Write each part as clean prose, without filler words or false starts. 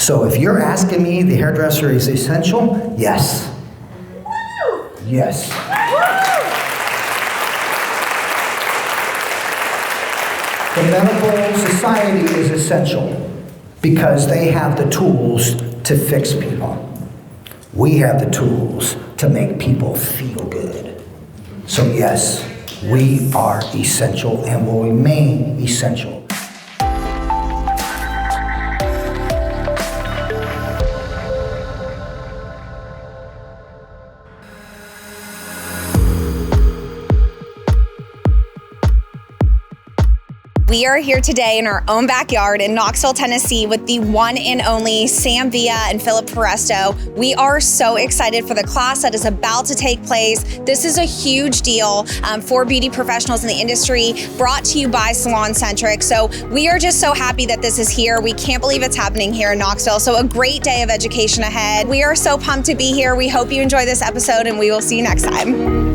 So if you're asking me, the hairdresser is essential, yes. Yes. The medical society is essential because they have the tools to fix people. We have the tools to make people feel good. So yes, we are essential and will remain essential. We are here today in our own backyard in Knoxville, Tennessee with the one and only Sam Villa and Philip Foresto. We are so excited for the class that is about to take place. This is a huge deal for beauty professionals in the industry, brought to you by Salon Centric. So we are just so happy that this is here. We can't believe it's happening here in Knoxville. So a great day of education ahead. We are so pumped to be here. We hope you enjoy this episode and we will see you next time.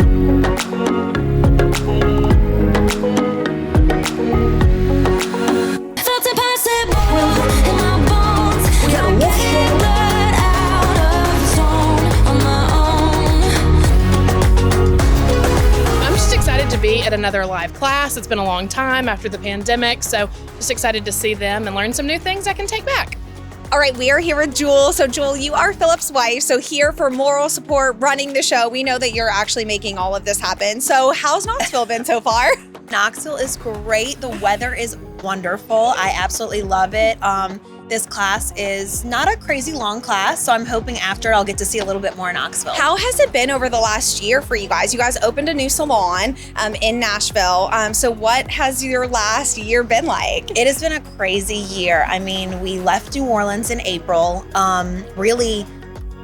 To be at another live class. It's been a long time after the pandemic, so just excited to see them and learn some new things I can take back. All right, we are here with Jewel. So Jewel, you are Philip's wife, so here for moral support, running the show. We know that you're actually making all of this happen. So how's Knoxville been so far? Knoxville is great. The weather is wonderful. I absolutely love it. This class is not a crazy long class, so I'm hoping after I'll get to see a little bit more in Knoxville. How has it been over the last year for you guys? You guys opened a new salon in Nashville. So what has your last year been like? It has been a crazy year. I mean, we left New Orleans in April, really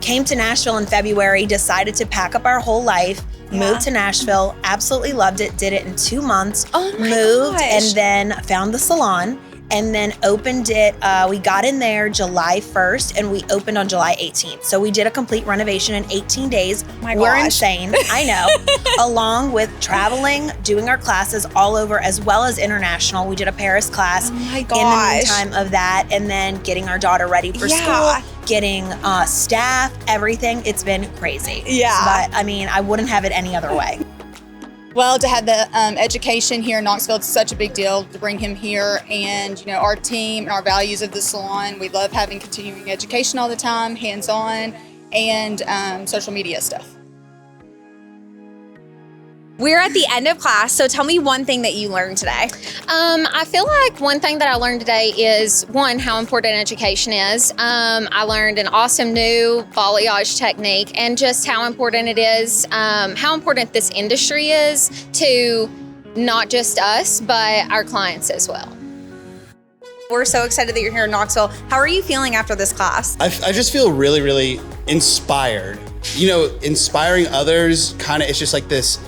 came to Nashville in February, decided to pack up our whole life, moved to Nashville, absolutely loved it, did it in 2 months, moved, and then found the salon. And then opened it, we got in there July 1st and we opened on July 18th. So we did a complete renovation in 18 days. We're insane, I know. Along with traveling, doing our classes all over as well as international. We did a Paris class in the meantime of that, and then getting our daughter ready for school, getting staff, everything. It's been crazy. But I mean, I wouldn't have it any other way. Well, to have the education here in Knoxville, it's such a big deal to bring him here, and you know, our team and our values of the salon, we love having continuing education all the time, hands-on, and social media stuff. We're at the end of class, so tell me one thing that you learned today. I feel like one thing that I learned today is, one, how important education is. I learned an awesome new balayage technique, and just how important it is, how important this industry is to not just us, but our clients as well. We're so excited that you're here in Knoxville. How are you feeling after this class? I just feel really, really inspired. You know, inspiring others, kind of, it's just like this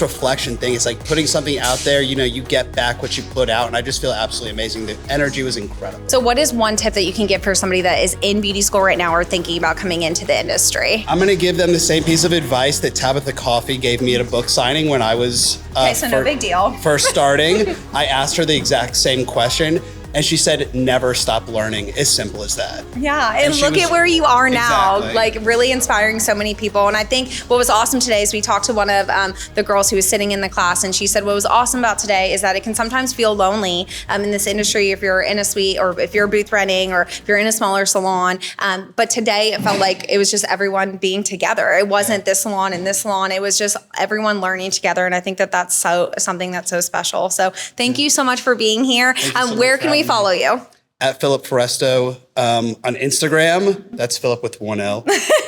reflection thing. It's like putting something out there, you know, you get back what you put out, and I just feel absolutely amazing. The energy was incredible. So what is one tip that you can give for somebody that is in beauty school right now or thinking about coming into the industry? I'm gonna give them the same piece of advice that Tabitha Coffey gave me at a book signing when I was no big deal. First starting. I asked her the exact same question, and she said, never stop learning. As simple as that. Yeah, and look at where you are now, like really inspiring so many people. And I think what was awesome today is we talked to one of the girls who was sitting in the class, and she said what was awesome about today is that it can sometimes feel lonely in this industry if you're in a suite or if you're booth renting or if you're in a smaller salon. But today it felt like it was just everyone being together. It wasn't this salon and this salon. It was just everyone learning together. And I think that that's something that's so special. So thank you so much for being here. Where can we follow you? At Philip Foresto on Instagram. That's Philip with one L.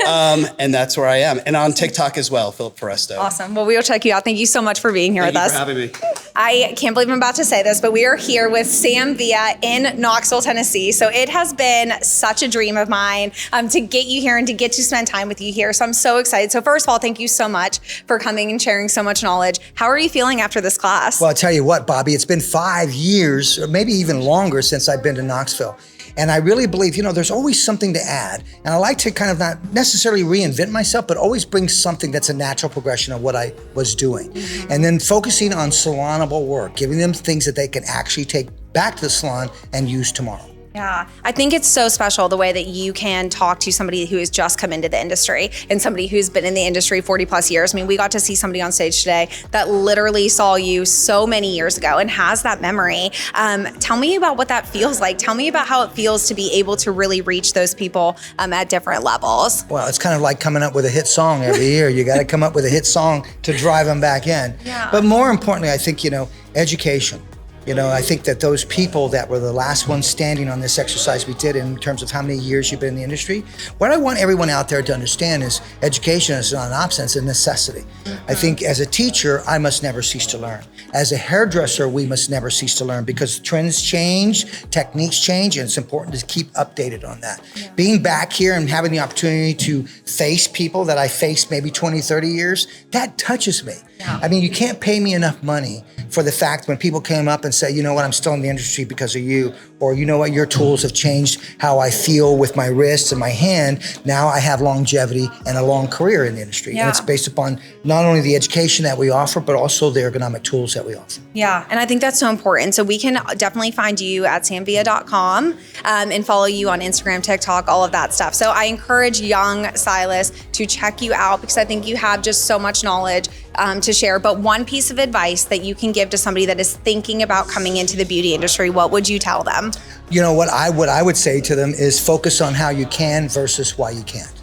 And that's where I am. And on TikTok as well, Philip Foresto. Awesome. Well, we will check you out. Thank you so much for being here with us. Thank you for having me. I can't believe I'm about to say this, but we are here with Sam Villa in Knoxville, Tennessee. So it has been such a dream of mine to get you here and to get to spend time with you here. So I'm so excited. So first of all, thank you so much for coming and sharing so much knowledge. How are you feeling after this class? Well, I'll tell you what, Bobby, it's been 5 years, or maybe even longer since I've been to Knoxville. And I really believe, you know, there's always something to add. And I like to kind of not necessarily reinvent myself, but always bring something that's a natural progression of what I was doing. Mm-hmm. And then focusing on salonable work, giving them things that they can actually take back to the salon and use tomorrow. Yeah, I think it's so special the way that you can talk to somebody who has just come into the industry and somebody who's been in the industry 40 plus years. I mean, we got to see somebody on stage today that literally saw you so many years ago and has that memory. Tell me about what that feels like. Tell me about how it feels to be able to really reach those people at different levels. Well, it's kind of like coming up with a hit song every year. You got to come up with a hit song to drive them back in. Yeah. But more importantly, I think, education. I think that those people that were the last ones standing on this exercise we did in terms of how many years you've been in the industry, what I want everyone out there to understand is education is not an option, it's a necessity. I think as a teacher, I must never cease to learn. As a hairdresser, we must never cease to learn because trends change, techniques change, and it's important to keep updated on that. Yeah. Being back here and having the opportunity to face people that I faced maybe 20, 30 years, that touches me. Yeah. I mean, you can't pay me enough money for the fact when people came up and say, you know what, I'm still in the industry because of you, or you know what, your tools have changed how I feel with my wrists and my hand. Now I have longevity and a long career in the industry. Yeah. And it's based upon not only the education that we offer, but also the ergonomic tools that we offer. Yeah, and I think that's so important. So we can definitely find you at samvia.com and follow you on Instagram, TikTok, all of that stuff. So I encourage young stylists to check you out because I think you have just so much knowledge to share. But one piece of advice that you can give to somebody that is thinking about coming into the beauty industry, what would you tell them? What I would say to them is focus on how you can versus why you can't.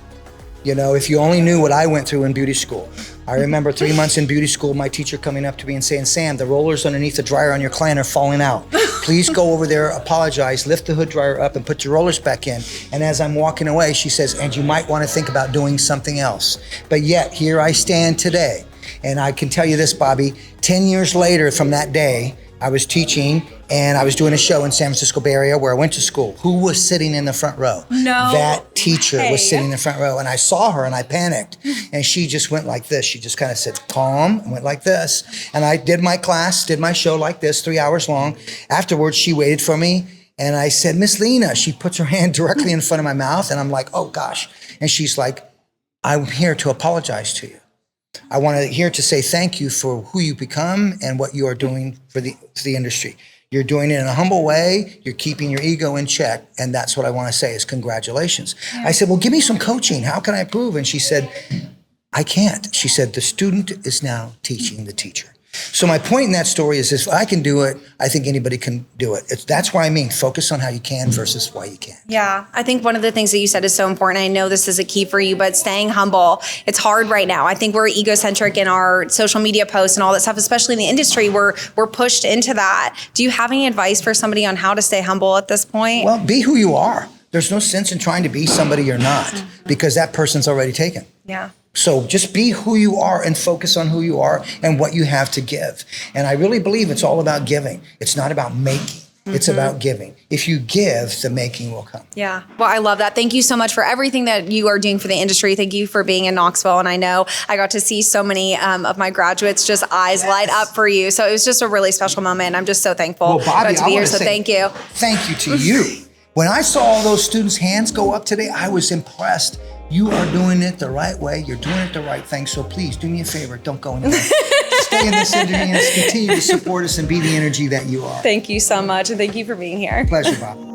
If you only knew what I went through in beauty school. I remember 3 months in beauty school, my teacher coming up to me and saying, Sam, the rollers underneath the dryer on your client are falling out. Please go over there, apologize, lift the hood dryer up and put your rollers back in. And as I'm walking away, she says, and you might want to think about doing something else. But yet here I stand today. And I can tell you this, Bobby, 10 years later from that day, I was teaching and I was doing a show in San Francisco Bay Area where I went to school. Who was sitting in the front row? No. That teacher was sitting in the front row and I saw her and I panicked and she just went like this. She just kind of said, calm, and went like this. And I did my class, did my show like this, 3 hours long. Afterwards, she waited for me and I said, Miss Lena. She puts her hand directly in front of my mouth and I'm like, oh gosh. And she's like, I'm here to apologize to you. I want to here to say thank you for who you become and what you are doing for the industry. You're doing it in a humble way. You're keeping your ego in check. And that's what I want to say is congratulations. Yeah. I said, well, give me some coaching. How can I improve? And she said, I can't. She said, the student is now teaching the teacher. So my point in that story is if I can do it, I think anybody can do it. That's what I mean. Focus on how you can versus why you can't. Yeah, I think one of the things that you said is so important. I know this is a key for you, but staying humble, it's hard right now. I think we're egocentric in our social media posts and all that stuff, especially in the industry. We're pushed into that. Do you have any advice for somebody on how to stay humble at this point? Well, be who you are. There's no sense in trying to be somebody you're not because that person's already taken. Yeah. So just be who you are and focus on who you are and what you have to give. And I really believe it's all about giving. It's not about making. It's about giving. If you give, the making will come. Yeah. Well, I love that. Thank you so much for everything that you are doing for the industry. Thank you for being in Knoxville. And I know I got to see so many of my graduates just eyes light up for you. So it was just a really special moment. I'm just so thankful Bobby, to be here. So thank you. Thank you to you. When I saw all those students' hands go up today, I was impressed. You are doing it the right way. You're doing it the right thing. So please do me a favor. Don't go anywhere. Stay in this industry and continue to support us and be the energy that you are. Thank you so much. And thank you for being here. Pleasure, Bob.